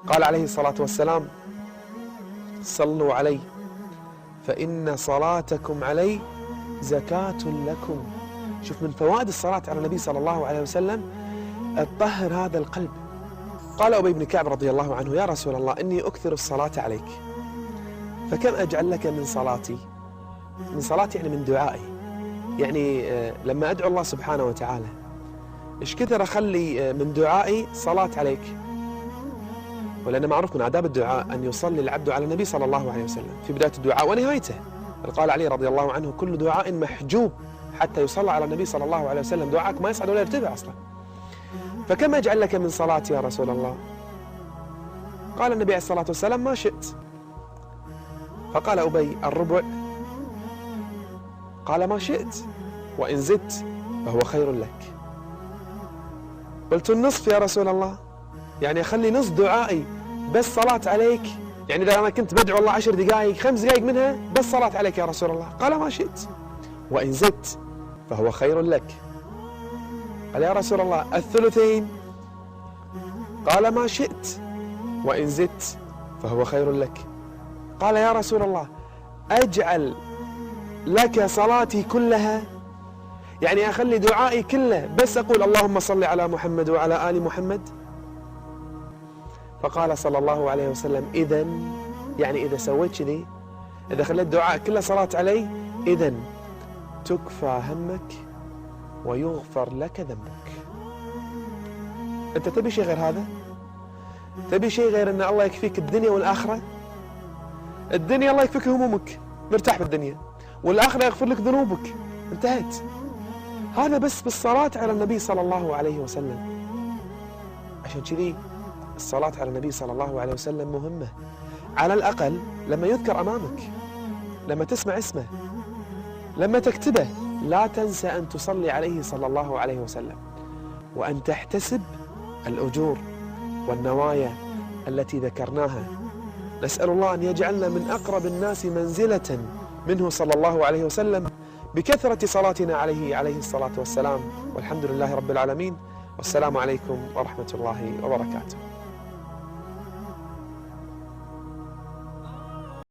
قال عليه الصلاة والسلام: صلوا علي فإن صلاتكم علي زكاة لكم. شوف من فوائد الصلاة على النبي صلى الله عليه وسلم تطهر هذا القلب. قال أبي بن كعب رضي الله عنه: يا رسول الله، إني أكثر الصلاة عليك، فكم أجعل لك من صلاتي؟ من صلاتي يعني من دعائي، يعني لما أدعو الله سبحانه وتعالى إيش كثر أخلي من دعائي صلاة عليك. ولأن معروف من آداب الدعاء أن يصلي العبد على النبي صلى الله عليه وسلم في بداية الدعاء ونهايته. قال علي رضي الله عنه: كل دعاء محجوب حتى يصلى على النبي صلى الله عليه وسلم، دعاءك ما يصعد ولا يرتفع أصلا. فكم أجعل لك من صلاتي يا رسول الله؟ قال النبي عليه الصلاة والسلام: ما شئت. فقال أبي: الربع؟ قال: ما شئت، وإن زدت فهو خير لك. قلت: النصف يا رسول الله، يعني أخلي نصف دعائي بس صلاة عليك، يعني إذا أنا كنت بدعو الله 10 دقائق 5 دقائق منها بس صلاة عليك يا رسول الله. قال: ما شئت، وإن زدت فهو خير لك. قال: يا رسول الله الثلثين؟ قال: ما شئت، وإن زدت فهو خير لك. قال: يا رسول الله أجعل لك صلاتي كلها، يعني أخلي دعائي كله بس أقول اللهم صل على محمد وعلى آل محمد؟ فقال صلى الله عليه وسلم: إذن، يعني إذا سويت كذي، إذا خليت دعاء كله صلاة علي، إذن تكفى همك ويغفر لك ذنبك. أنت تبي شيء غير هذا؟ تبي شيء غير أن الله يكفيك الدنيا والآخرة؟ الدنيا الله يكفيك همومك، مرتاح بالدنيا، والآخرة يغفر لك ذنوبك، انتهت. هذا بس بالصلاة على النبي صلى الله عليه وسلم. عشان كذي الصلاة على النبي صلى الله عليه وسلم مهمة، على الأقل لما يذكر أمامك، لما تسمع اسمه، لما تكتبه، لا تنسى أن تصلي عليه صلى الله عليه وسلم، وأن تحتسب الأجور والنوايا التي ذكرناها. نسأل الله أن يجعلنا من أقرب الناس منزلة منه صلى الله عليه وسلم بكثرة صلاتنا عليه الصلاة والسلام. والحمد لله رب العالمين، والسلام عليكم ورحمة الله وبركاته.